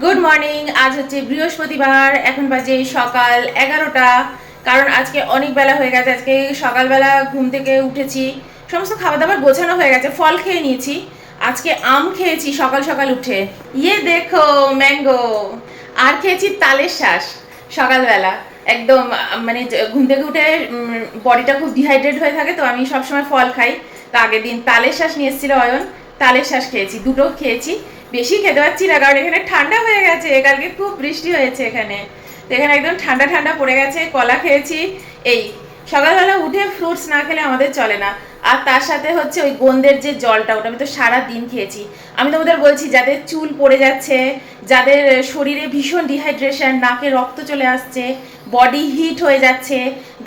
Good morning. আজ হচ্ছে বৃহস্পতিবার, এখন বাজে সকাল 11টা। কারণ আজকে অনেক বেলা হয়ে গেছে। আজকে সকালবেলা ঘুম থেকে উঠেছি, সমস্ত খাবার দাবার গোছানো হয়ে গেছে, ফল খেয়ে নিয়েছি। আজকে আম খেয়েছি সকাল সকাল উঠে, ইয়ে দেখো ম্যাঙ্গো। আর খেয়েছি তালের শ্বাস সকালবেলা। একদম মানে ঘুম থেকে উঠে বডিটা খুব ডিহাইড্রেট হয়ে থাকে, তো আমি সবসময় ফল খাই। তো আগের দিন তালের শ্বাস নিয়ে এসেছিল অয়ন, তালের শ্বাস খেয়েছি, দুটো খেয়েছি। বেশি খেতে পারছি না কারণ এখানে ঠান্ডা হয়ে গেছে, কালকে খুব বৃষ্টি হয়েছে এখানে, তো এখানে একদম ঠান্ডা ঠান্ডা পড়ে গেছে। কলা খেয়েছি। এই সকালবেলা উঠে ফ্রুটস না খেলে আমাদের চলে না। আর তার সাথে হচ্ছে ওই গোন্দের যে জলটা, ওটা আমি তো সারা দিন খেয়েছি। আমি তোমাদের বলছি, যাদের চুল পড়ে যাচ্ছে, যাদের শরীরে ভীষণ ডিহাইড্রেশন, নাকে রক্ত চলে আসছে, বডি হিট হয়ে যাচ্ছে,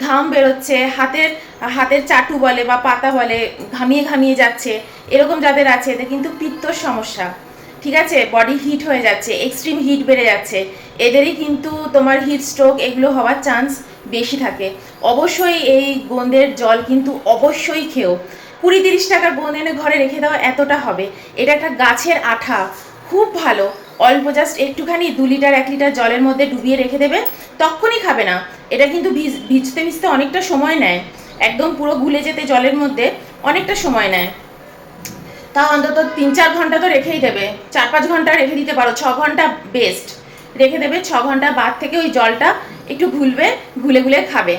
ঘাম বেরোচ্ছে, হাতের হাতের চাটু বলে বা পাতা বলে ঘামিয়ে ঘামিয়ে যাচ্ছে, এরকম যাদের আছে এদের কিন্তু পিত্তর সমস্যা, ঠিক আছে, বডি হিট হয়ে যাচ্ছে, এক্সট্রিম হিট বেড়ে যাচ্ছে, এদেরই কিন্তু তোমার হিট স্ট্রোক এগুলো হওয়ার চান্স বেশি থাকে। অবশ্যই এই গোন্দের জল কিন্তু অবশ্যই খেও। 20-30 টাকার গোন্দ এনে ঘরে রেখে দাও, এতটা হবে। এটা একটা গাছের আঠা, খুব ভালো। অল্প জাস্ট একটুখানি 2 লিটার 1 লিটার জলের মধ্যে ডুবিয়ে রেখে দেবে, তখনই খাবে না। এটা কিন্তু ভিজতে ভিজতে অনেকটা সময় নেয়, একদম পুরো গুলে যেতে জলের মধ্যে অনেকটা সময় নেয়। তা অন্তত 3-4 ঘন্টা তো রেখেই দেবে, 4-5 ঘন্টা রেখে দিতে পারো, 6 ঘন্টা বেস্ট রেখে দেবে। 6 ঘন্টা বাদ থেকে ওই জলটা একটু ঘুলবে, ঘুলে ঘুলে খাবে।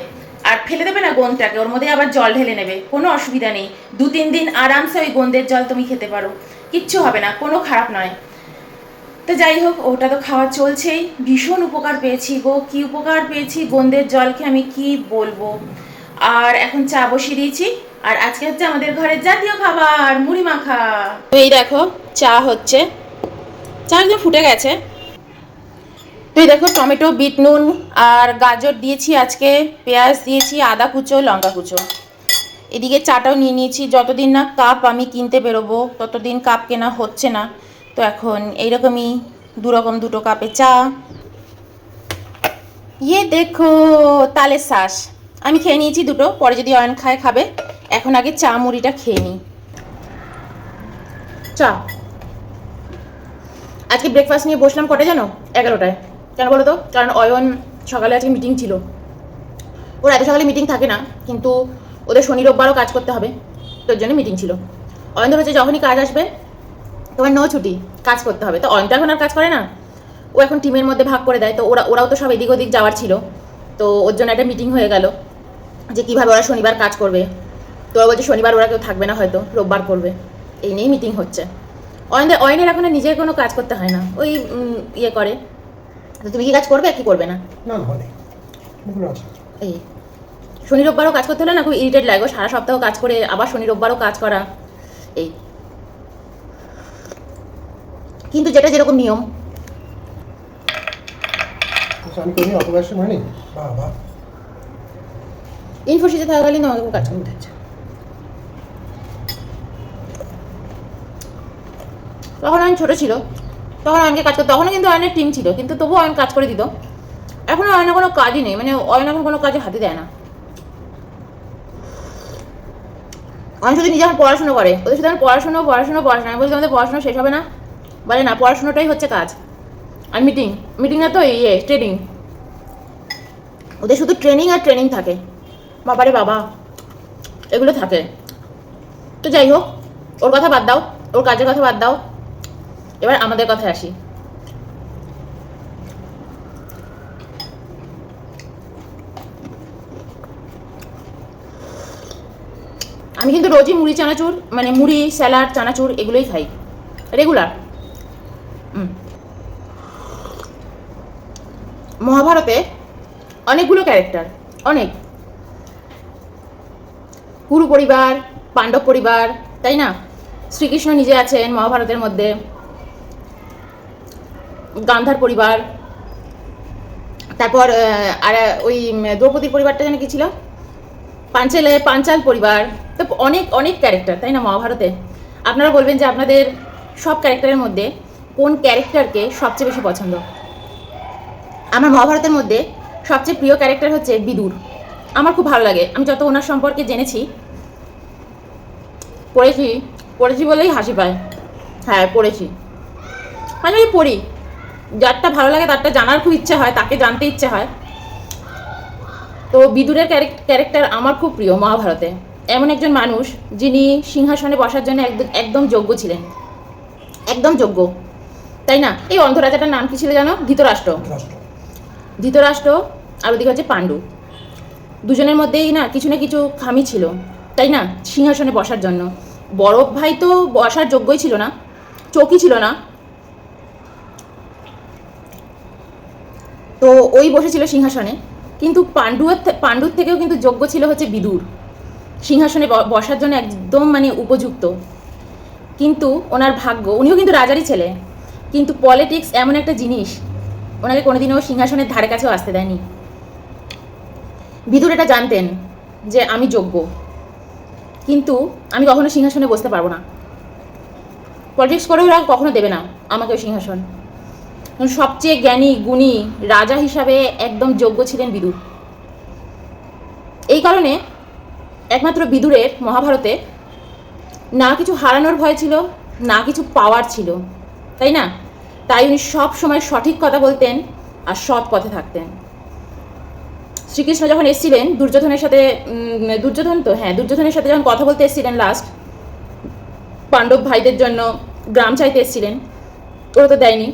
আর ফেলে দেবে না গোন্দটাকে, ওর মধ্যে আবার জল ঢেলে নেবে, কোনো অসুবিধা নেই। 2-3 দিন আরামসে ওই গোন্দের জল তুমি খেতে পারো, কিচ্ছু হবে না, কোনো খারাপ নয়। তো যাই হোক, ওটা তো খাওয়া চলছেই। ভীষণ উপকার পেয়েছি গো, কি উপকার পেয়েছি গোন্দের জলকে আমি কি বলবো। আর এখন চা বসিয়ে দিয়েছি। আর আজকে হচ্ছে আমাদের ঘরের জাতীয় খাবার মুড়ি মাখা। তো এই দেখো চা হচ্ছে, চা একদম ফুটে গেছে। তো এই দেখো টমেটো, বিট নুন আর গাজর দিয়েছি আজকে, পেঁয়াজ দিয়েছি, আদা কুচো, লঙ্কা কুচো। এদিকে চাটাও নিয়ে নিয়েছি। যতদিন না কাপ আমি কিনতে বেরোবো ততদিন কাপ কেনা হচ্ছে না, তো এখন এইরকমই দুটো কাপে চা। ইয়ে দেখো তালের শ্বাস আমি খেয়ে নিয়েছি দুটো, পরে যদি অয়ন খায় খাবে। এখন আগে চা মুড়িটা খেয়ে নিই। চা আজকে ব্রেকফাস্ট নিয়ে বসলাম কটা জানো? 11টায়। কেন বলো তো? কারণ অয়ন সকালে আজকে মিটিং ছিল। ওর এত সকালে মিটিং থাকে না, কিন্তু ওদের শনি রোববারও কাজ করতে হবে, তোর জন্য মিটিং ছিল। অয়ন ধরেছে যখনই কাজ আসবে তোমার নো ছুটি, কাজ করতে হবে। তো অয়ন তো এখন আর কাজ করে না, ও এখন টিমের মধ্যে ভাগ করে দেয়। তো ওরাও তো সব এদিক ওদিক যাওয়ার ছিল, তো ওর জন্য একটা মিটিং হয়ে গেল যে কীভাবে ওরা শনিবার কাজ করবে। তো ওরা বলছে শনিবার ওরা কেউ থাকবে না, হয়তো রোববার করবে, এই নিয়েই মিটিং হচ্ছে। অয়নের এখন নিজের কোনো কাজ করতে হয় না, ওই ইয়ে করে। তো তুমি কি কাজ করবে কি করবে না? এই শনি রোববারও কাজ করতে হলে না, খুব ইরিটেট লাগে। সারা সপ্তাহ কাজ করে আবার শনি রোববারও কাজ করা, এই। কিন্তু যেটা যেরকম নিয়ম। ইনফোসিসে থাকাকালীন আমাকে কাজ করতে হচ্ছে। তখন অয়ন ছোটো ছিল, তখন অয়নকে কাজ করতো, তখনও কিন্তু অয়নের টিম ছিল, কিন্তু তবুও অয়ন কাজ করে দিত। এখন অয়নের কোনো কাজই নেই, মানে অয়ন এখন কোনো কাজে হাতে দেয় না। অয়ন শুধু নিজে এখন পড়াশুনো করে, ওদের শুধু পড়াশুনো। আমি বলছি আমাদের পড়াশুনো শেষ হবে না, বলে না পড়াশুনোটাই হচ্ছে কাজ। আর মিটিং না তো ইয়ে ট্রেনিং, ওদের শুধু ট্রেনিং আর ট্রেনিং থাকে। বাবারে বাবা, এগুলো থাকে। তো যাই হোক, ওর কথা বাদ দাও, ওর কাজের কথা বাদ দাও, এবার আমাদের কথায় আসি। আমি কিন্তু রোজই মুড়ি চানাচুর, মানে মুড়ি স্যালাড চানাচুর এগুলোই খাই রেগুলার। মহাভারতে অনেকগুলো ক্যারেক্টার, অনেক, কুরু পরিবার, পাণ্ডব পরিবার, তাই না? শ্রীকৃষ্ণ নিজে আছেন মহাভারতের মধ্যে, গান্ধার পরিবার, তারপর আর ওই দ্রৌপদীর পরিবারটা যেন কি ছিল, পাঞ্চাল পরিবার। তো অনেক অনেক ক্যারেক্টার, তাই না মহাভারতে? আপনারা বলবেন যে আপনাদের সব ক্যারেক্টারের মধ্যে কোন ক্যারেক্টারকে সবচেয়ে বেশি পছন্দ? আমার মহাভারতের মধ্যে সবচেয়ে প্রিয় ক্যারেক্টার হচ্ছে বিদুর। আমার খুব ভালো লাগে, আমি যত ওনার সম্পর্কে জেনেছি, পড়েছি বলেই হাসি পায়। হ্যাঁ পড়েছি, মাঝে মাঝে পড়ি, যারটা ভালো লাগে তারটা জানার খুব ইচ্ছে হয়, তাকে জানতে ইচ্ছে হয়। তো বিদুরের ক্যারেক্টার আমার খুব প্রিয় মহাভারতে। এমন একজন মানুষ যিনি সিংহাসনে বসার জন্য একদম একদম যোগ্য ছিলেন, একদম যোগ্য, তাই না? এই অন্ধরাজাটার নাম কি ছিল জানো? ধৃতরাষ্ট্র। ধৃতরাষ্ট্র আর ওদিকে হচ্ছে পাণ্ডু, দুজনের মধ্যেই না কিছু খামি ছিল, তাই না? সিংহাসনে বসার জন্য বড় ভাই তো বসার যোগ্যই ছিল না, চৌকি ছিল না, তো ওই বসেছিল সিংহাসনে। কিন্তু পাণ্ডুর থেকেও কিন্তু যোগ্য ছিল হচ্ছে বিদুর, সিংহাসনে বসার জন্য একদম মানে উপযুক্ত। কিন্তু ওনার ভাগ্য, উনিও কিন্তু রাজারই ছেলে, কিন্তু পলিটিক্স এমন একটা জিনিস ওনাকে কোনোদিনও সিংহাসনের ধারে কাছেও আসতে দেয়নি। বিদুর এটা জানতেন যে আমি যোগ্য, কিন্তু আমি কখনো সিংহাসনে বসতে পারবো না, পলিটিক্স করে ওরা কখনো দেবে না আমাকে ওই সিংহাসন। সবচেয়ে জ্ঞানী গুণী রাজা হিসাবে একদম যোগ্য ছিলেন বিদুর। এই কারণে একমাত্র বিদুরের মহাভারতে না কিছু হারানোর ভয় ছিল, না কিছু পাওয়ার ছিল, তাই না? তাই উনি সব সময় সঠিক কথা বলতেন আর সৎ পথে থাকতেন। শ্রীকৃষ্ণ যখন এসেছিলেন দুর্যোধনের সাথে, দুর্যোধনের সাথে যখন কথা বলতে এসেছিলেন লাস্ট, পাণ্ডব ভাইদের জন্য গ্রাম চাইতে এসেছিলেন, ওরা তো দেয়নি।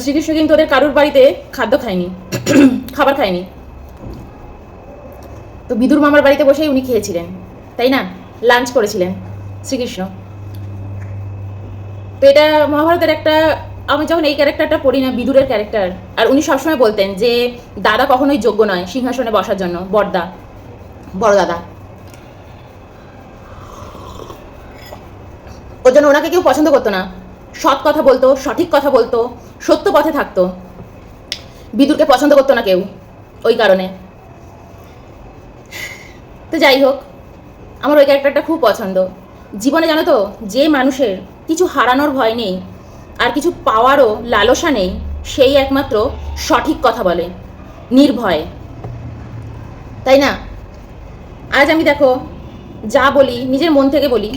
শ্রীকৃষ্ণ কিন্তু ওদের কারুর বাড়িতে খাদ্য খায়নি, খাবার খায়নি, তো বিদুর মামার বাড়িতে বসেই উনি খেয়েছিলেন, তাই না? লাঞ্চ করেছিলেন শ্রীকৃষ্ণ। তো এটা মহাভারতের একটা, আমি যখন এই ক্যারেক্টারটা পড়ি না, বিদুরের ক্যারেক্টার, আর উনি সবসময় বলতেন যে দাদা কখনোই যোগ্য নয় সিংহাসনে বসার জন্য, বড় দাদা, ওর জন্য ওনাকে কেউ পছন্দ করতো না। সৎ কথা বলতো, সঠিক কথা বলতো, সত্য পথে থাকতো, বিদুরকে পছন্দ করতো না কেউ ওই কারণে। তো যাই হোক, আমার ওই ক্যারেক্টারটা খুব পছন্দ। জীবনে জানো তো, যে মানুষের কিছু হারানোর ভয় নেই আর কিছু পাওয়ারও লালসা নেই, সেই একমাত্র সঠিক কথা বলে নির্ভয়ে, তাই না? আজ আমি দেখো যা বলি নিজের মন থেকে বলি,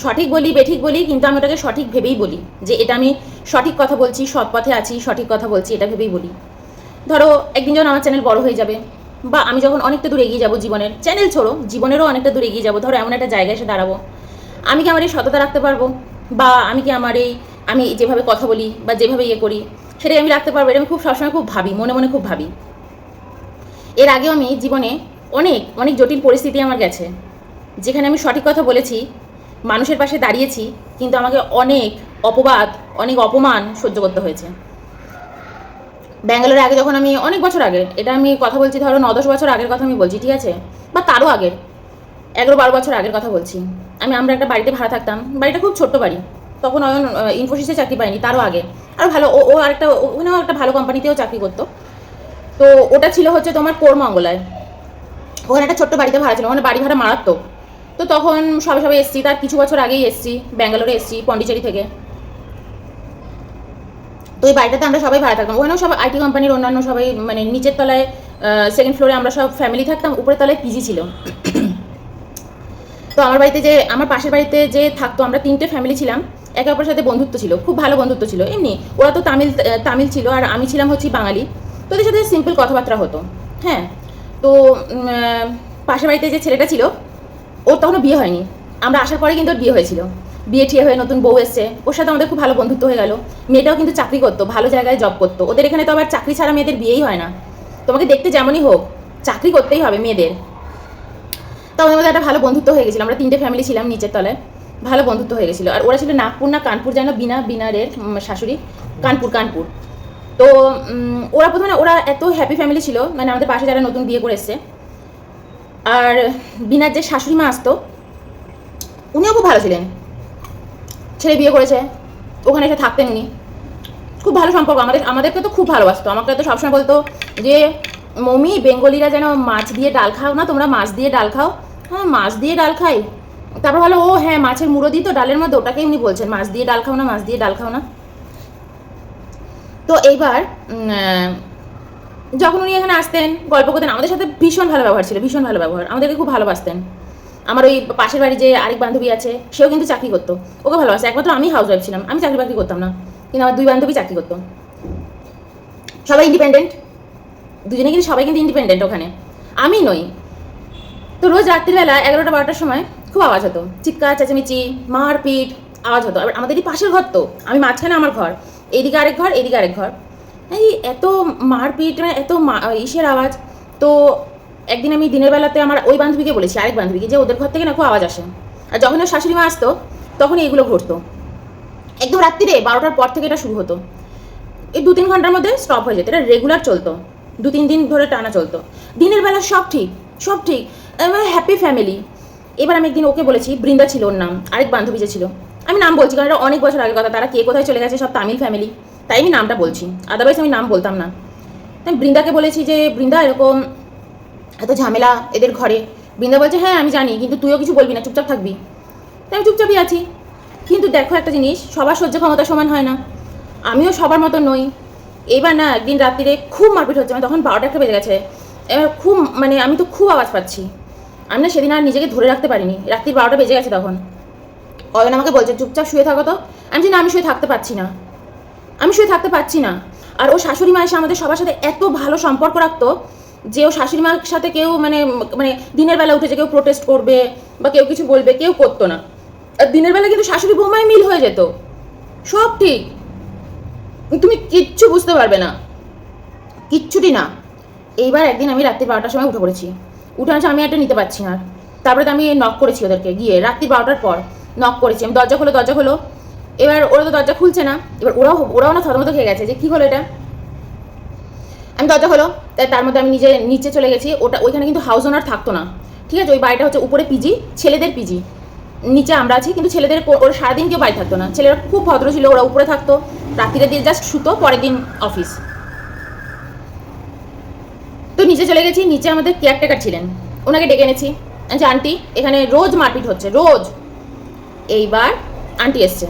সঠিক বলি বেঠিক বলি, কিন্তু আমি ওটাকে সঠিক ভেবেই বলি যে এটা আমি সঠিক কথা বলছি, সৎ পথে আছি, সঠিক কথা বলছি, এটা ভেবেই বলি। ধরো একদিন যখন আমার চ্যানেল বড় হয়ে যাবে, বা আমি যখন অনেকটা দূর এগিয়ে যাবো জীবনের, চ্যানেল ছোড়ো, জীবনেরও অনেকটা দূর এগিয়ে যাবো, ধরো এমন একটা জায়গায় এসে দাঁড়াবো, আমি কি আমার এই সততা রাখতে পারবো? বা আমি কি আমার এই, আমি যেভাবে কথা বলি বা যেভাবে ইয়ে করি সেটাই আমি রাখতে পারবো? এটা আমি খুব সবসময় খুব ভাবি, মনে মনে খুব ভাবি। এর আগেও আমি জীবনে অনেক অনেক জটিল পরিস্থিতি আমার গেছে, যেখানে আমি সঠিক কথা বলেছি, মানুষের পাশে দাঁড়িয়েছি, কিন্তু আমাকে অনেক অপবাদ, অনেক অপমান সহ্য করতে হয়েছে। ব্যাঙ্গালোরে আগে যখন আমি, অনেক বছর আগে, এটা আমি কথা বলছি ধরো 9-10 বছর আগের কথা আমি বলছি, ঠিক আছে? বা তারও আগের, 11-12 বছর আগের কথা বলছি। আমরা একটা বাড়িতে ভাড়া থাকতাম, বাড়িটা খুব ছোট্ট বাড়ি, তখন অয়ন ইনফোসিসে চাকরি পায়নি, তারও আগে আরও ভালো, ও আরেকটা, ওখানেও একটা ভালো কোম্পানিতেও চাকরি করতো। তো ওটা ছিল হচ্ছে তোমার কোরমঙ্গলায়, ওখানে একটা ছোট্ট বাড়িতে ভাড়া ছিল, ওখানে বাড়ি ভাড়া মারাত্মক। তো তখন সবে এসছি, তার কিছু বছর আগেই এসছি, ব্যাঙ্গালোরে এসছি পন্ডিচেরি থেকে। তো এই বাড়িটাতে আমরা সবাই ভাড়া থাকতাম, ওখানেও সব আইটি কোম্পানির অন্যান্য সবাই, মানে নিচের তলায় সেকেন্ড ফ্লোরে আমরা সব ফ্যামিলি থাকতাম, উপরের তলায় পিজি ছিল। তো আমার বাড়িতে যে, আমার পাশের বাড়িতে যে থাকতো, আমরা 3টে ফ্যামিলি ছিলাম, একে অপরের সাথে বন্ধুত্ব ছিল, খুব ভালো বন্ধুত্ব ছিল। এমনি ওরা তো তামিল ছিল, আর আমি ছিলাম হচ্ছে বাঙালি, তো ওদের সাথে সিম্পল কথাবার্তা হতো। হ্যাঁ, তো পাশের বাড়িতে যে ছেলেটা ছিল, ওর তখনও বিয়ে হয়নি, আমরা আসার পরে কিন্তু ওর বিয়ে হয়েছিল, বিয়ে ঠিয়ে হয়ে নতুন বউ এসছে, ওর সাথে আমাদের খুব ভালো বন্ধুত্ব হয়ে গেল। মেয়েটাও কিন্তু চাকরি করতো, ভালো জায়গায় জব করতো, ওদের এখানে তো আবার চাকরি ছাড়া মেয়েদের বিয়েই হয় না, তোমাকে দেখতে যেমনই হোক চাকরি করতেই হবে মেয়েদের। তো আমাদের মধ্যে একটা ভালো বন্ধুত্ব হয়ে গেছিলো, আমরা 3টে ফ্যামিলি ছিলাম নিচের তলায়, ভালো বন্ধুত্ব হয়ে গেছিলো। আর ওরা ছিল নাগপুর না কানপুর যেন, বিনারের শাশুড়ি, কানপুর। তো ওরা প্রথমে, ওরা এত হ্যাপি ফ্যামিলি ছিল, মানে আমাদের পাশে যারা নতুন বিয়ে করে এসছে, আর বিনার যে শাশুড়ি মা আসতো, উনিও খুব ভালো ছিলেন, ছেলে বিয়ে করেছে, ওখানে এসে থাকতেন উনি, খুব ভালো সম্পর্ক। আমাদেরকে তো খুব ভালোবাসতো, আমাকে তো সবসময় বলতো যে মম্মি বেঙ্গলিরা যেন মাছ দিয়ে ডাল খাও না, তোমরা মাছ দিয়ে ডাল খাও। হ্যাঁ, মাছ দিয়ে ডাল খাই। তারপর ভালো, ও হ্যাঁ, মাছের মুড়ো দিই তো ডালের মধ্যে, ওটাকেই উনি বলছেন মাছ দিয়ে ডাল খাও না, মাছ দিয়ে ডাল খাও না। তো এইবার যখন উনি এখানে আসতেন, গল্প করতেন, আমাদের সাথে ভীষণ ভালো ব্যবহার ছিল, ভীষণ ভালো ব্যবহার, আমাদেরকে খুব ভালোবাসতেন। আমার ওই পাশের বাড়ি যে আরেক বান্ধবী আছে, সেও কিন্তু চাকরি করতো, ওকে ভালোবাসে। একমাত্র আমি হাউস ওয়াইফ ছিলাম, আমি চাকরি বাকরি করতাম না, কিন্তু আমার 2 বান্ধবী চাকরি করতো। সবাই ইন্ডিপেন্ডেন্ট, দুজনে কিন্তু সবাই কিন্তু ইন্ডিপেন্ডেন্ট ওখানে, আমি নই। তো রোজ রাত্রিবেলা 11টা-12টার সময় খুব আওয়াজ হতো, চিৎকার চেঁচামেচি মারপিট আওয়াজ হতো। আবার আমাদেরই পাশের ঘর, তো আমি মাঝখানে আমার ঘর, এইদিকে আরেক ঘর, এইদিকে আরেক ঘর। এই এত মারপিট, মানে এত ইসের আওয়াজ। তো একদিন আমি দিনের বেলাতে আমার ওই বান্ধবীকে বলেছি, আরেক বান্ধবীকে, যে ওদের ঘর থেকে না খুব আওয়াজ আসে। আর যখন ওর শাশুড়ি মা আসতো তখন এইগুলো ঘটতো। একদম রাত্রিরে 12টার পর থেকে এটা শুরু হতো। এই 2-3 ঘন্টার মধ্যে স্টপ হয়ে যেত। এটা রেগুলার চলতো, 2-3 দিন ধরে টানা চলতো। দিনের বেলা সব ঠিক, সব ঠিক, হ্যাপি ফ্যামিলি। এবার আমি একদিন ওকে বলেছি, বৃন্দা ছিল ওর নাম, আরেক বান্ধবী যে ছিল, আমি নাম বলছি কারণ এটা অনেক বছর আগের কথা, তারা কে কোথায় চলে গেছে, সব তামিল ফ্যামিলি, তাই আমি নামটা বলছি, আদারওয়াইজ আমি নাম বলতাম না। তাই বৃন্দাকে বলেছি যে বৃন্দা এরকম এত ঝামেলা এদের ঘরে। বৃন্দা বলছে হ্যাঁ আমি জানি, কিন্তু তুইও কিছু বলবি না, চুপচাপ থাকবি। তাই আমি চুপচাপই আছি। কিন্তু দেখো একটা জিনিস, সবার সহ্য ক্ষমতা সমান হয় না, আমিও সবার মতো নই। এবার না একদিন রাত্রিরে খুব মারপিট হচ্ছে, মানে তখন 12টা বেজে গেছে। এবার খুব, মানে আমি তো খুব আওয়াজ পাচ্ছি। আমি না সেদিন আর নিজেকে ধরে রাখতে পারিনি, রাত্রি 12টা বেজে গেছে তখন। অয়ন আমাকে বলছে চুপচাপ শুয়ে থাকো তো। আমি যে না, আমি শুয়ে থাকতে পারছি না, আমি শুয়ে থাকতে পারছি না। আর ও শাশুড়ি মা এসে আমাদের সবার সাথে এত ভালো সম্পর্ক রাখতো যে ও শাশুড়ি মার সাথে কেউ মানে মানে দিনের বেলা উঠে যে কেউ প্রোটেস্ট করবে বা কেউ কিছু বলবে, কেউ করতো না। আর দিনের বেলা কিন্তু শাশুড়ি বৌমায় মিল হয়ে যেত, সব ঠিক, তুমি কিচ্ছু বুঝতে পারবে না, কিচ্ছুটি না। এইবার একদিন আমি রাত্রি 12টার সময় উঠে পড়েছি, উঠে আছে আমি এটা নিতে পারছি না। তারপরে তো আমি নক করেছি ওদেরকে গিয়ে, রাত্রি 12টার পর নক করেছি আমি, দরজা খোলো দরজা খোলো। এবার ওরা তো দরজা খুলছে না। এবার ওরাও না থতমত খেয়ে গেছে যে কী হলো এটা। আমি দরজা হলো, তার মধ্যে আমি নিচে চলে গেছি। ওইখানে কিন্তু হাউস ওনার থাকতো না, ঠিক আছে। ওই বাড়িটা হচ্ছে উপরে পিজি, ছেলেদের পিজি, নিচে আমরা আছি। কিন্তু ছেলেদের ওরা সারাদিন কেউ বাড়ি থাকতো না, ছেলেরা খুব ভদ্র ছিল, ওরা উপরে থাকতো, রাত্রিরে দিয়ে জাস্ট শুতো, পরের দিন অফিস। তো নিচে চলে গেছি, নিচে আমাদের কেয়ারটেকার ছিলেন, ওনাকে ডেকে এনেছি। আচ্ছা আন্টি, এখানে রোজ মারপিট হচ্ছে, রোজ। এইবার আন্টি এসছে,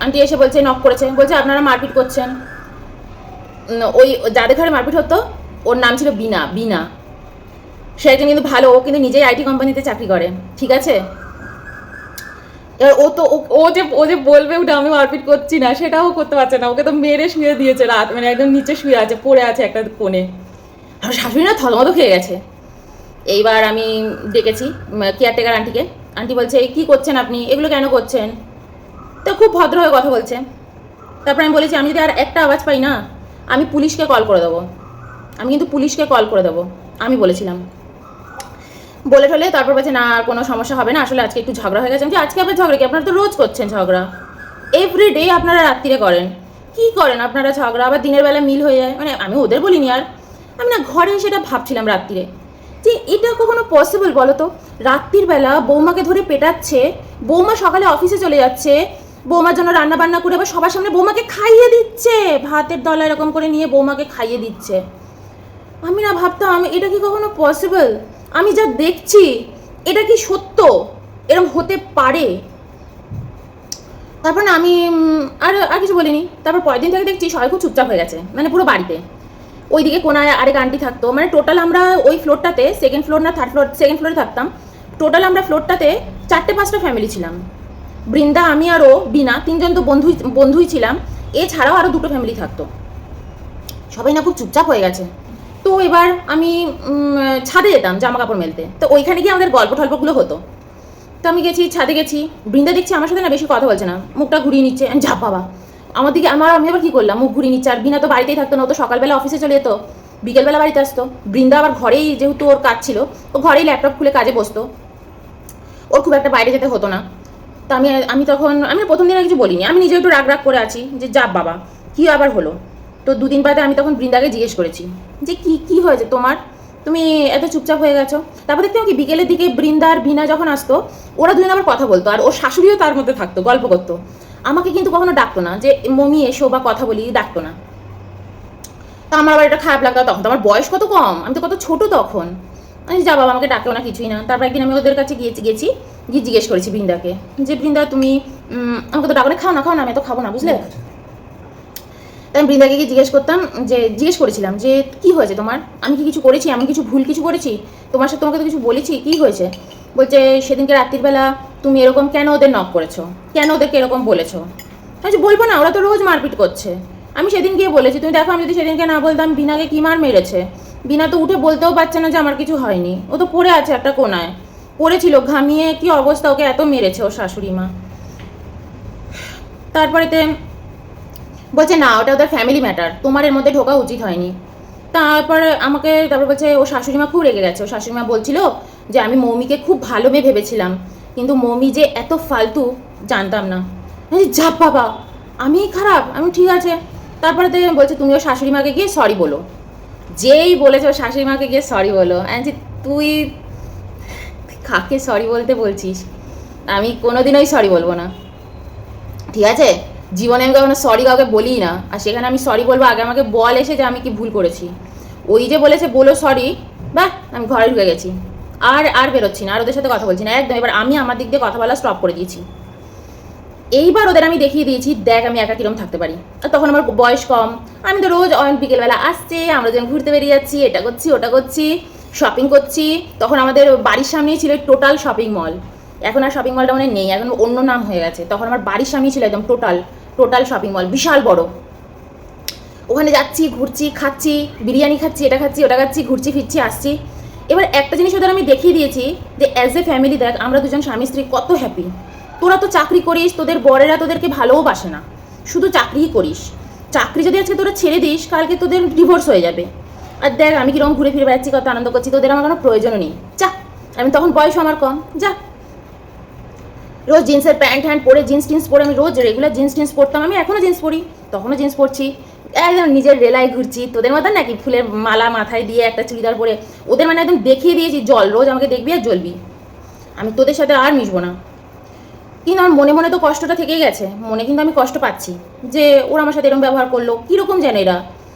আন্টি এসে বলছে, নক করেছে, বলছে আপনারা মারপিট করছেন। ওই যাদের ঘরে মারপিট হতো ওর নাম ছিল বিনা। বিনা সে একজন কিন্তু ভালো, ও কিন্তু নিজেই আইটি কোম্পানিতে চাকরি করে, ঠিক আছে। এবার ও যে বলবে ওটা আমি মারপিট করছি না, সেটাও করতে পারছে না, ওকে তো মেরে শুয়ে দিয়েছে রাত, মানে একদম নিচে শুয়ে আছে, পড়ে আছে একটা কোণে। আর শাশুড়ি না থতমত খেয়ে গেছে। এইবার আমি ডেকেছি কেয়ারটেকার আন্টিকে। আন্টি বলছে এই কী করছেন আপনি, এগুলো কেন করছেন? তো খুব ভদ্র হয়ে কথা বলছে। তারপরে আমি বলেছি আমি যদি আর একটা আওয়াজ পাই না, আমি পুলিশকে কল করে দেবো, আমি কিন্তু পুলিশকে কল করে দেবো, আমি বলেছিলাম। বলে ঠলে তারপর বলছে না আর কোনো সমস্যা হবে না, আসলে আজকে একটু ঝগড়া হয়ে গেছে। আমি আজকে আবার ঝগড়া কি, আপনারা তো রোজ করছেন ঝগড়া, এভরিডে আপনারা রাত্রিরে করেন, কি করেন আপনারা ঝগড়া, আবার দিনের বেলা মিল হয়ে যায়। মানে আমি ওদের বলিনি, আর আমি না ঘরে সেটা ভাবছিলাম রাত্রিরে যে এটা কখনো পসিবল বলো তো। রাত্রির বেলা বৌমাকে ধরে পেটাচ্ছে, বৌমা সকালে অফিসে চলে যাচ্ছে, বৌমার জন্য রান্না বান্না করে আবার সবার সামনে বৌমাকে খাইয়ে দিচ্ছে, ভাতের দলা এরকম করে নিয়ে বৌমাকে খাইয়ে দিচ্ছে। আমি না ভাবতাম এটা কি কখনো পসিবল, আমি যা দেখছি এটা কি সত্য, এরকম হতে পারে? তারপর না আমি আর কিছু বলিনি। তারপর পরের দিন থেকে দেখছি সবাই খুব চুপচাপ হয়ে গেছে, মানে পুরো বাড়িতে। ওইদিকে কোনায় আরেক আন্টি থাকতো, মানে টোটাল আমরা ওই ফ্লোরটাতে, সেকেন্ড ফ্লোর না থার্ড ফ্লোর, সেকেন্ড ফ্লোরে থাকতাম। টোটাল আমরা ফ্লোরটাতে 4-5টা ফ্যামিলি ছিলাম। বৃন্দা, আমি আর ও বিনা, 3জন তো বন্ধুই ছিলাম, এছাড়াও আরও 2টো ফ্যামিলি থাকতো। সবাই না খুব চুপচাপ হয়ে গেছে। তো এবার আমি ছাদে যেতাম জামা কাপড় মেলতে, তো ওইখানে গিয়ে আমাদের গল্প টল্পগুলো হতো। তো আমি গেছি, ছাদে গেছি, বৃন্দা দেখছি আমার সাথে না বেশি কথা বলছে না, মুখটা ঘুরিয়ে নিচ্ছে। আমি যা বাবা, আমার দিকে আমি আবার কী করলাম, মুখ ঘুরিয়ে নিচ্ছে। আর বিনা তো বাড়িতেই থাকতো না, ও তো সকালবেলা অফিসে চলে যেত, বিকেলবেলা বাড়িতে আসতো। বৃন্দা আবার ঘরেই, যেহেতু ওর কাজ ছিল, ও ঘরেই ল্যাপটপ খুলে কাজে বসতো, ওর খুব একটা বাইরে যেতে হতো না। তো আমি তখন প্রথম দিনে কিছু বলিনি, আমি নিজে একটু রাগ করে আছি যে যা বাবা কী আবার হলো। তো 2 দিন বাদে আমি তখন বৃন্দাকে জিজ্ঞেস করেছি যে কি হয়েছে তোমার, তুমি এত চুপচাপ হয়ে গেছো। তারপর দেখতে কি বিকেলের দিকে বৃন্দা আর বিনা যখন আসতো, ওরা দুজন আবার কথা বলতো, আর ওর শাশুড়িও তার মধ্যে থাকতো, গল্প করতো। আমাকে কিন্তু কখনো ডাকতো না যে মমি এসো বা কথা বলি, ডাকতো না। তা আমার আবার এটা খারাপ লাগতো, তখন তো আমার বয়স কত কম, আমি তো কত ছোট তখন। আমি যা বাবা আমাকে ডাকেও না, কিছুই না। তারপর একদিন আমি ওদের কাছে গিয়ে জিজ্ঞেস করেছি বৃন্দাকে যে বৃন্দা তুমি আমাকে তো ডাকো না, খাও না, আমি তো খাবো না, বুঝলে। তাই আমি বৃন্দাকে গিয়ে জিজ্ঞেস করেছিলাম যে কি হয়েছে তোমার, আমি কি কিছু করেছি, আমি কিছু ভুল কিছু করেছি তোমাকে তো কিছু বলেছি, কি হয়েছে? বলছে সেদিনকে রাত্রিবেলা তুমি এরকম কেন ওদের নক করেছো, কেন ওদেরকে এরকম বলেছো? আমি বলবো না, ওরা তো রোজ মারপিট করছে। আমি সেদিন গিয়ে বলেছি, তুমি দেখো আমি যদি সেদিনকে না বলতাম বিনাকে কি মার মেরেছে। বিনা তো উঠে বলতেও পারছে না যে আমার কিছু হয়নি, ও তো পড়ে আছে একটা কোনায়, পড়েছিল ঘামিয়ে, কি অবস্থা, ওকে এত মেরেছে ওর শাশুড়ি মা। তারপরেতে বলছে না ওটা ওদের ফ্যামিলি ম্যাটার, তোমার এর মধ্যে ঢোকা উচিত হয়নি। তারপর বলছে ও শাশুড়ি মা খুব রেগে গেছে। ও শাশুড়ি মা বলছিল যে আমি মৌমিকে খুব ভালো মেয়ে ভেবেছিলাম, কিন্তু মৌমি যে এত ফালতু জানতাম না। যা বাবা, আমি খারাপ, আমি ঠিক আছে। তারপরে বলছে তুমি ওর শাশুড়ি মাকে গিয়ে সরি বলো। যেই বলেছে ওর শাশুড়ি মাকে গিয়ে সরি বলো, তুই কাকে সরি বলতে বলছিস? আমি কোনোদিনই সরি বলবো না, ঠিক আছে? জীবনে আমি কখনো সরি কাউকে বলি না, আর সেখানে আমি সরি বলবো আগে আমাকে বল এসে যে আমি কি ভুল করেছি। ওই যে বলেছে বলো সরি, বাহ আমি ঘরে ঢুকে গেছি, আর বেরোচ্ছি না, আর ওদের সাথে কথা বলছি না একদম। এবার আমি আমার দিক দিয়ে কথা বলা স্টপ করে দিয়েছি। এইবার ওদের আমি দেখিয়ে দিয়েছি দেখ আমি একা কিরম থাকতে পারি। আর তখন আমার বয়স কম, আমি তো রোজ বিকেলবেলা আসছে, আমরা যখন ঘুরতে বেরিয়ে যাচ্ছি, এটা করছি ওটা করছি, শপিং করছি। তখন আমাদের বাড়ির সামনেই ছিল টোটাল শপিং মল। এখন আর শপিং মলটা মানে নেই, এখন অন্য নাম হয়ে গেছে। তখন আমার বাড়ির সামনেই ছিল একদম টোটাল শপিং মল, বিশাল বড়। ওখানে যাচ্ছি, ঘুরছি, খাচ্ছি, বিরিয়ানি খাচ্ছি, এটা খাচ্ছি ওটা খাচ্ছি, ঘুরছি ফিরছি আসছি। এবার একটা জিনিস ওদের আমি দেখিয়ে দিয়েছি যে অ্যাজ এ ফ্যামিলি দেখ আমরা দুজন স্বামী স্ত্রী কত হ্যাপি। তোরা তো চাকরি করিস, তোদের বরেরা তোদেরকে ভালোও বাসে না, শুধু চাকরিই করিস। চাকরি যদি আজকে তোরা ছেড়ে দিস, কালকে তোদের ডিভোর্স হয়ে যাবে। আর দেখ আমি কিরকম ঘুরে ফিরে বেড়াচ্ছি, কত আনন্দ করছি, তোদের আমার কোনো প্রয়োজনও নেই। যা, আমি তখন বয়স আমার কম, যা। রোজ জিন্সের প্যান্ট হ্যান্ট পরে, জিন্স টিন্স পরে, আমি রোজ রেগুলার জিন্স টিন্স পরতাম, আমি এখনও জিন্স পরি, তখনও জিন্স পরছি, একদম নিজের রেলায় ঘুরছি। তোদের মতন নাকি ফুলের মালা মাথায় দিয়ে একটা চুড়িদার পরে? ওদের মানে একদম দেখিয়ে দিয়েছি জল, রোজ আমাকে দেখবি আর জ্বলবি, আমি তোদের সাথে আর মিশবো না। কিন্তু আমার মনে মনে তো কষ্টটা থেকেই গেছে, মনে কিন্তু আমি কষ্ট পাচ্ছি যে ওরা আমার সাথে এরকম ব্যবহার করলো, কীরকম যেন এরা,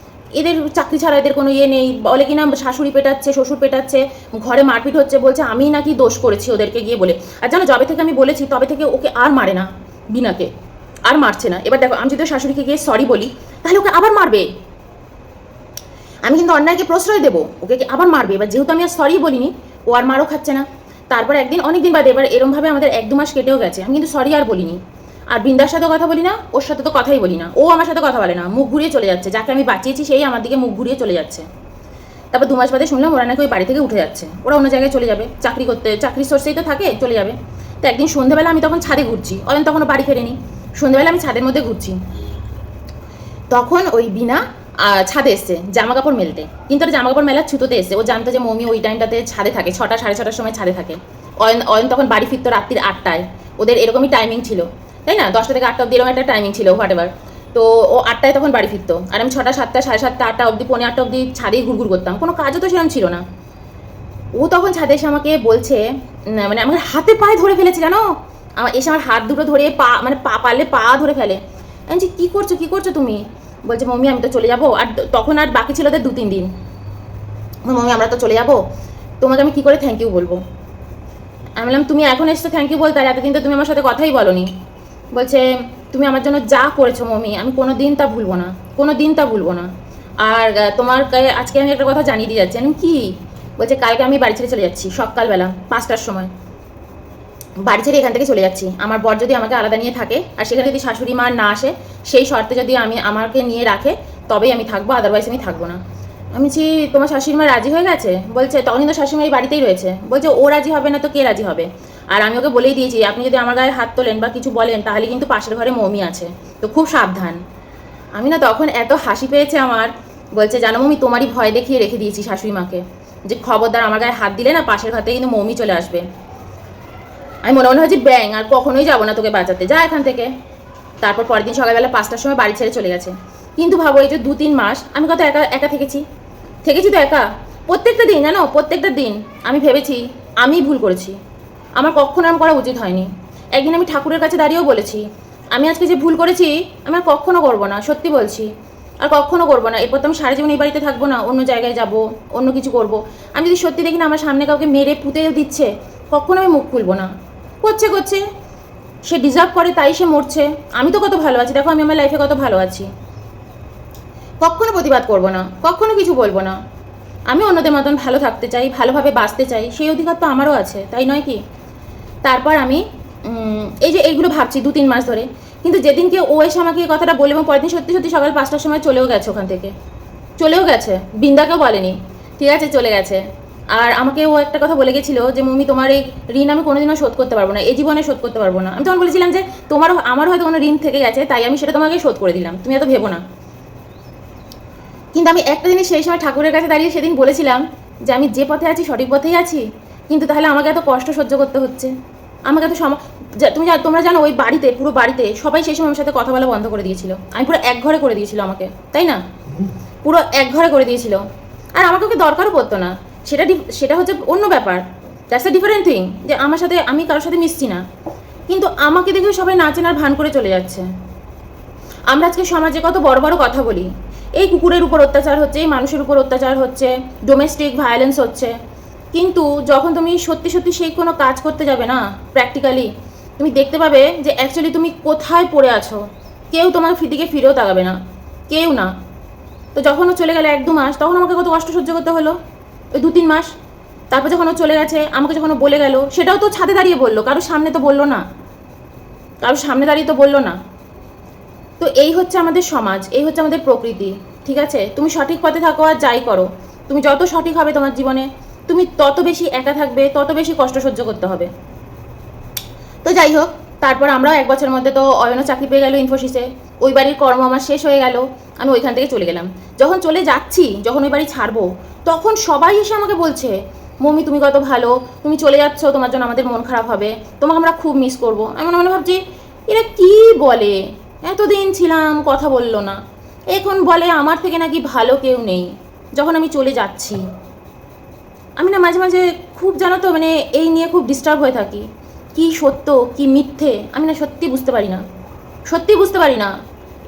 এদের চাকরি ছাড়া এদের কোনো ইয়ে নেই। বলে কিনা শাশুড়ি পেটাচ্ছে, শ্বশুর পেটাচ্ছে, ঘরে মারপিট হচ্ছে, বলছে আমি নাকি দোষ করেছি ওদেরকে গিয়ে বলে। আর জানো যবে থেকে আমি বলেছি তবে থেকে ওকে আর মারে না, বিনাকে আর মারছে না। এবার দেখো আমি যদি শাশুড়িকে গিয়ে সরি বলি তাহলে ওকে আবার মারবে, আমি কিন্তু অন্যায়কে প্রশ্রয় দেবো, ওকে আবার মারবে। এবার যেহেতু আমি আর সরি বলিনি, ও আর মারও খাচ্ছে না। তারপর একদিন অনেকদিন বাদে, এবার এরমভাবে আমাদের 1-2 মাস কেটেও গেছে, আমি কিন্তু সরি আর বলিনি। আর বৃন্দার সাথে কথা বলি না, ওর সাথে তো কথাই বলি না, ও আমার সাথে কথা বলে না, মুখ ঘুরিয়ে চলে যাচ্ছে। যাকে আমি বাঁচিয়েছি সেই আমার দিকে মুখ ঘুরিয়ে চলে যাচ্ছে। তারপর 2 মাস বাদে শুনলাম ওরা নাকি ওই বাড়ি থেকে উঠে যাচ্ছে, ওরা অন্য জায়গায় চলে যাবে চাকরি করতে, চাকরির সোর্সেই তো থাকে, চলে যাবে। তো একদিন সন্ধ্যাবেলা আমি তখন ছাদে ঘুরছি, অয়ন তখনও বাড়ি ফেরেনি, সন্ধ্যাবেলা আমি ছাদের মধ্যে ঘুরছি, তখন ওই বিনা ছাদে এসছে জামা কাপড় মেলতে। কিন্তু ওর জামা কাপড় মেলার ছুতোতে এসছে, ও জানতো যে মৌমি ওই টাইমটাতে ছাদে থাকে, 6টা সাড়ে 6টার সময় ছাদে থাকে। অয়ন তখন বাড়ি ফিরতো রাত্রির 8টায়, ওদের এরকমই টাইমিং ছিল, তাই না? 10টা থেকে 8টা অব্দি এরকম একটা টাইমিং ছিল, হোয়াট এভার। তো ও 8টায় তখন বাড়ি ফিরতো, আর আমি 6টা 7টা সাড়ে 7টা 8টা অব্দি, 7:45 অব্দি ছাদেই ঘুরঘুর করতাম, কোনো কাজও তো সেরকম ছিল না। ও তখন ছাদে এসে আমাকে বলছে, মানে আমার হাতে পায়ে ধরে ফেলেছে জানো, এসে আমার হাত দুটো ধরে পারলে পা ধরে ফেলে। আমি যে কী করছো তুমি? বলছে মম্মি আমি তো চলে যাবো। আর তখন আর বাকি ছিল ওদের 2-3 দিন। মম্মি আমরা তো চলে যাবো, তোমাকে আমি কী করে থ্যাংক ইউ বলবো? আমি বললাম তুমি এখন এসছো থ্যাংক ইউ বলতে, আর এতদিন তো তুমি আমার সাথে কথাই বলোনি। বলছে তুমি আমার জন্য যা করেছো মম্মি আমি কোনো দিন তা ভুলবো না। আর তোমার আজকে আমি একটা কথা জানিয়ে দিয়ে যাচ্ছি। আমি কি? বলছে কালকে আমি বাড়ি ছেড়ে চলে যাচ্ছি সকালবেলা 5টার সময়, বাড়ি ছেড়ে এখান থেকে চলে যাচ্ছি। আমার বর যদি আমাকে আলাদা নিয়ে থাকে, আর সেখানে যদি শাশুড়ি মা না আসে, সেই শর্তে যদি আমাকে নিয়ে রাখে তবেই আমি থাকবো, আদারওয়াইজ আমি থাকবো না। আমি বলছি তোমার শাশুড়ি মা রাজি হয়ে গেছে? বলছে তখন তো শাশুড়ি মা এই বাড়িতেই রয়েছে। বলছে ও রাজি হবে না তো কে রাজি হবে? আর আমি ওকে বলেই দিয়েছি আপনি যদি আমার গায়ে হাত তোলেন বা কিছু বলেন তাহলে কিন্তু পাশের ঘরে মৌমি আছে, তো খুব সাবধান। আমি না তখন এত হাসি পেয়েছে আমার। বলছে জানো মৌমি তোমারই ভয় দেখিয়ে রেখে দিয়েছি শাশুড়ি মাকে, যে খবরদার আমার গায়ে হাত দিলে না পাশের ঘর থেকে কিন্তু মৌমি চলে আসবে। আমি মনে হয় যে ব্যাং আর কখনোই যাবো না তোকে বাঁচাতে, যা এখান থেকে। তারপর পরের দিন সকালবেলা 5টার সময় বাড়ি ছেড়ে চলে গেছে। কিন্তু ভাবো এই যে 2-3 মাস আমি কত একা থেকেছি তো একা। প্রত্যেকটা দিন জানো, প্রত্যেকটা দিন আমি ভেবেছি আমি ভুল করেছি, আমার কখনো এরকম করা উচিত হয়নি। একদিন আমি ঠাকুরের কাছে দাঁড়িয়েও বলেছি আমি আজকে যে ভুল করেছি আমি আর কখনো করবো না, সত্যি বলছি আর কখনো করবো না। এরপর তো আমি সারা জীবন এই বাড়িতে থাকবো না, অন্য জায়গায় যাব, অন্য কিছু করব। আমি যদি সত্যি দেখি না আমার সামনে কাউকে মেরে পুঁতেও দিচ্ছে, কখনো আমি মুখ খুলবো না। করছে সে ডিজার্ভ করে তাই সে মরছে, আমি তো কত ভালো আছি, দেখো আমি আমার লাইফে কত ভালো আছি। কখনো প্রতিবাদ করবো না, কখনো কিছু বলবো না। আমি অন্যদের মতন ভালো থাকতে চাই, ভালোভাবে বাঁচতে চাই, সেই অধিকার তো আমারও আছে, তাই নয় কি? তারপর আমি এই যে এইগুলো ভাবছি 2-3 মাস ধরে, কিন্তু যেদিনকে ও এসে আমাকে এই কথাটা বলে এবং পরের দিন সত্যি সত্যি সকাল 5টার সময় চলেও গেছে, ওখান থেকে চলেও গেছে, বৃন্দাকেও বলেনি, ঠিক আছে চলে গেছে। আর আমাকে ও একটা কথা বলে গেছিলো যে মম্মি তোমার এই ঋণ আমি কোনোদিনও শোধ করতে পারবো না, এই জীবনে শোধ করতে পারবো না। আমি তখন বলেছিলাম যে আমার হয়তো কোনো ঋণ থেকে গেছে, তাই আমি সেটা তোমাকে শোধ করে দিলাম, তুমি এত ভেবো না। কিন্তু আমি একটা জিনিস সেই সময় ঠাকুরের কাছে দাঁড়িয়ে সেদিন বলেছিলাম যে আমি যে পথে আছি সঠিক পথেই আছি, কিন্তু তাহলে আমাকে এত কষ্ট সহ্য করতে হচ্ছে, আমাকে এত তোমরা জানো ওই বাড়িতে, পুরো বাড়িতে সবাই সেই সময় আমার সাথে কথা বলা বন্ধ করে দিয়েছিল, আমি পুরো এক ঘরে করে দিয়েছিল আমাকে, তাই না, পুরো এক ঘরে করে দিয়েছিল। আর আমাকে ওকে দরকারও পড়তো না, সেটা হচ্ছে অন্য ব্যাপার, দ্যাটস আ ডিফারেন্ট থিং, যে আমার সাথে আমি কারোর সাথে মিশছি না, কিন্তু আমাকে দেখে সবাই না চেনার ভান করে চলে যাচ্ছে। আমরা আজকে সমাজে কত বড় বড় কথা বলি, এই কুকুরের উপর অত্যাচার হচ্ছে, এই মানুষের উপর অত্যাচার হচ্ছে, ডোমেস্টিক ভায়োলেন্স হচ্ছে, কিন্তু যখন তুমি সত্যি সত্যি সেই কোনো কাজ করতে যাবে না প্র্যাকটিক্যালি, তুমি দেখতে পাবে যে অ্যাকচুয়ালি তুমি কোথায় পড়ে আছো, কেউ তোমার দিকে ফিরেও তাকাবে না, কেউ না। তো যখন ও চলে গেলে 1-2 মাস, তখন আমাকে কত কষ্ট সহ্য করতে হলো, ওই 2-3 মাস। তারপর যখন ও চলে গেছে, আমাকে যখন ও বলে গেল, সেটাও তো ছাদে দাঁড়িয়ে বললো, কারোর সামনে তো বললো না, কারোর সামনে দাঁড়িয়ে তো বললো না। তো এই হচ্ছে আমাদের সমাজ, এই হচ্ছে আমাদের প্রকৃতি, ঠিক আছে। তুমি সঠিক পথে থাকো আর যাই করো, তুমি যত সঠিক হবে তোমার জীবনে, তুমি তত বেশি একা থাকবে, তত বেশি কষ্ট সহ্য করতে হবে। তো যাই হোক, তারপর আমরাও 1 বছরের মধ্যে তো অয়নও চাকরি পেয়ে গেল ইনফোসিসে, ওই বাড়ির কর্ম আমার শেষ হয়ে গেল, আমি ওইখান থেকে চলে গেলাম। যখন চলে যাচ্ছি, যখন ওই বাড়ি ছাড়বো, তখন সবাই এসে আমাকে বলছে মম্মি তুমি কত ভালো, তুমি চলে যাচ্ছ, তোমার জন্য আমাদের মন খারাপ হবে, তোমাকে আমরা খুব মিস করবো। আমি মনে মনে ভাবছি এরা কি বলে, এতদিন ছিলাম কথা বললো না, এখন বলে আমার থেকে নাকি ভালো কেউ নেই যখন আমি চলে যাচ্ছি। আমি না মাঝে মাঝে খুব, জানো তো, মানে এই নিয়ে খুব ডিস্টার্ব হয়ে থাকি, কি সত্য কি মিথ্যে আমি না সত্যি বুঝতে পারি না, সত্যি বুঝতে পারি না।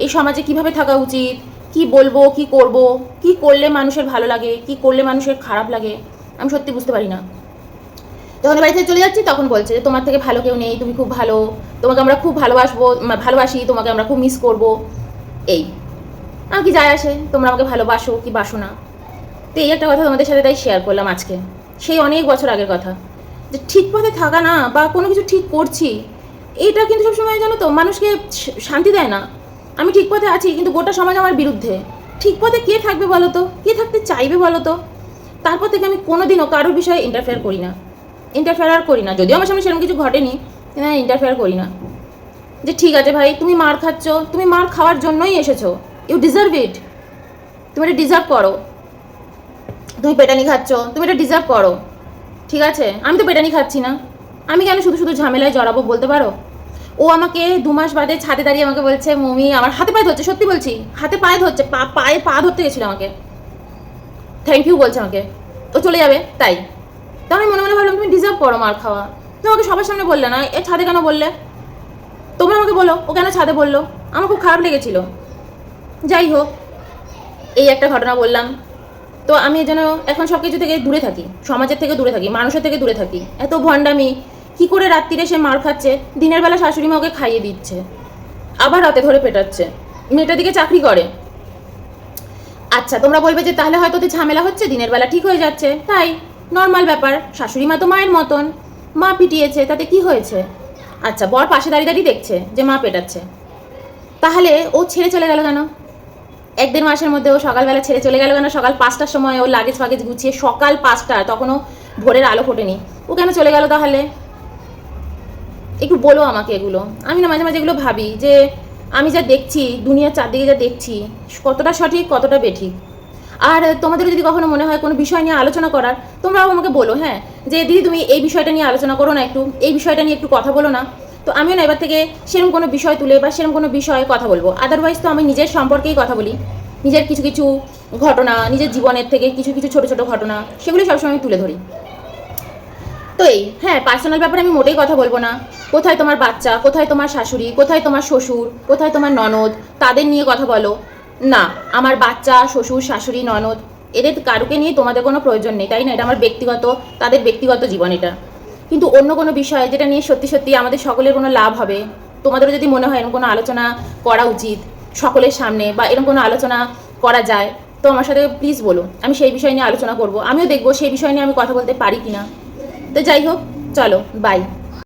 এই সমাজে কিভাবে থাকা উচিত, কি বলবো, কি করব, কি করলে মানুষের ভালো লাগে, কি করলে মানুষের খারাপ লাগে, আমি সত্যি বুঝতে পারি না। যখন বাড়ি থেকে চলে যাচ্ছি তখন বলছে যে তোমার থেকে ভালো কেউ নেই, তুমি খুব ভালো, তোমাকে আমরা খুব ভালোবাসি, তোমাকে আমরা খুব মিস করব। এই আমার কি যায় আসে তোমরা আমাকে ভালোবাসো কি বাসো না। তো এই একটা কথা তোমাদের সাথে তাই শেয়ার করলাম আজকে, সেই অনেক বছর আগের কথা, যে ঠিক পথে থাকা না বা কোনো কিছু ঠিক করছি, এইটা কিন্তু সবসময় জানো তো মানুষকে শান্তি দেয় না। আমি ঠিক পথে আছি কিন্তু গোটা সমাজ আমার বিরুদ্ধে, ঠিক পথে কে থাকবে বলো তো, কে থাকতে চাইবে বলো তো। তারপর থেকে আমি কোনোদিনও কারোর বিষয়ে ইন্টারফেয়ার করি না, ইন্টারফেয়ার করি না, যদিও আমার সামনে সেরকম কিছু ঘটেনি, হ্যাঁ ইন্টারফেয়ার করি না। যে ঠিক আছে ভাই, তুমি মার খাচ্ছ, তুমি মার খাওয়ার জন্যই এসেছো, ইউ ডিজার্ভ ইট, তুমি এটা ডিজার্ভ করো, তুমি পেটানি খাচ্ছ, তুমি এটা ডিজার্ভ করো, ঠিক আছে। আমি তো পেটানি খাচ্ছি না, আমি কেন শুধু শুধু ঝামেলায় জড়াবো বলতে পারো। ও আমাকে 2 মাস বাদে ছাদে দাঁড়িয়ে আমাকে বলছে মমি, আমার হাতে পায়ে ধরছে, সত্যি বলছি হাতে পায়ে ধরছে, পায়ে পা ধরতে গেছিল আমাকে, থ্যাংক ইউ বলছে আমাকে, ও চলে যাবে তাই। তো আমি মনে মনে ভাবলাম তুমি ডিজার্ভ করো মার খাওয়া, তুমি আমাকে সবার সামনে বললে না, এ ছাদে কেন বললে, তোমরা আমাকে বলো ও কেন ছাদে বললো, আমার খুব খারাপ লেগেছিল। যাই হোক, এই একটা ঘটনা বললাম। তো আমি এই জন্য এখন সব কিছু থেকে দূরে থাকি, সমাজের থেকে দূরে থাকি, মানুষের থেকে দূরে থাকি। এত ভণ্ডামি, কি করে রাত্রিরে সে মার খাচ্ছে, দিনের বেলা শাশুড়ি মা ওকে খাইয়ে দিচ্ছে, আবার রাতে ধরে পেটাচ্ছে, মেয়েটার দিকে চাকরি করে। আচ্ছা তোমরা বলবে যে তাহলে হয়তো ওদের ঝামেলা হচ্ছে, দিনের বেলা ঠিক হয়ে যাচ্ছে, তাই নর্মাল ব্যাপার, শাশুড়ি মা তো মায়ের মতন, মা পিটিয়েছে তাতে কি হয়েছে। আচ্ছা বর পাশে দাঁড়িয়ে দাঁড়িয়ে দেখছে যে মা পেটাচ্ছে, তাহলে ও ছেড়ে চলে গেল কেন, 1-1.5 মাসের মধ্যে ও সকালবেলা ছেড়ে চলে গেল কেন, সকাল 5টার সময় ও লাগেজ ফাগেজ গুছিয়ে, সকাল 5টা, তখনও ভোরের আলো ফোটেনি, ও কেন চলে গেল তাহলে, একটু বলো আমাকে এগুলো। আমি না মাঝে মাঝে এগুলো ভাবি যে আমি যা দেখছি, দুনিয়ার চারদিকে যা দেখছি, কতটা সঠিক কতটা বেঠিক। আর তোমাদের যদি কখনো মনে হয় কোনো বিষয় নিয়ে আলোচনা করার, তোমরাও আমাকে বলো, হ্যাঁ যে দিদি তুমি এই বিষয়টা নিয়ে আলোচনা করো না, একটু এই বিষয়টা নিয়ে একটু কথা বলো না। তো আমিও না এবার থেকে সেরকম কোনো বিষয় তুলে বা সেরকম কোনো বিষয়ে কথা বলবো। আদারওয়াইজ তো আমি নিজের সম্পর্কেই কথা বলি, নিজের কিছু কিছু ঘটনা, নিজের জীবনের থেকে কিছু কিছু ছোটো ছোটো ঘটনা, সেগুলি সবসময় আমি তুলে ধরি। তো এই হ্যাঁ, পার্সোনাল ব্যাপারে আমি মোটেই কথা বলবো না। কোথায় তোমার বাচ্চা, কোথায় তোমার শাশুড়ি, কোথায় তোমার শ্বশুর, কোথায় তোমার ননদ, তাদের নিয়ে কথা বলো না। আমার বাচ্চা, শ্বশুর, শাশুড়ি, ননদ, এদের কারুকে নিয়ে তোমাদের কোনো প্রয়োজন নেই, তাই না, এটা আমার ব্যক্তিগত, তাদের ব্যক্তিগত জীবন এটা। কিন্তু অন্য কোনো বিষয় যেটা নিয়ে সত্যি সত্যি আমাদের সকলের কোনো লাভ হবে, তোমাদেরও যদি মনে হয় এরকম কোনো আলোচনা করা উচিত সকলের সামনে, বা এরকম কোনো আলোচনা করা যায়, তো আমার সাথে প্লিজ বলো, আমি সেই বিষয় নিয়ে আলোচনা করব, আমিও দেখবো সেই বিষয় নিয়ে আমি কথা বলতে পারি কিনা। তো যাই হোক, চলো বাই।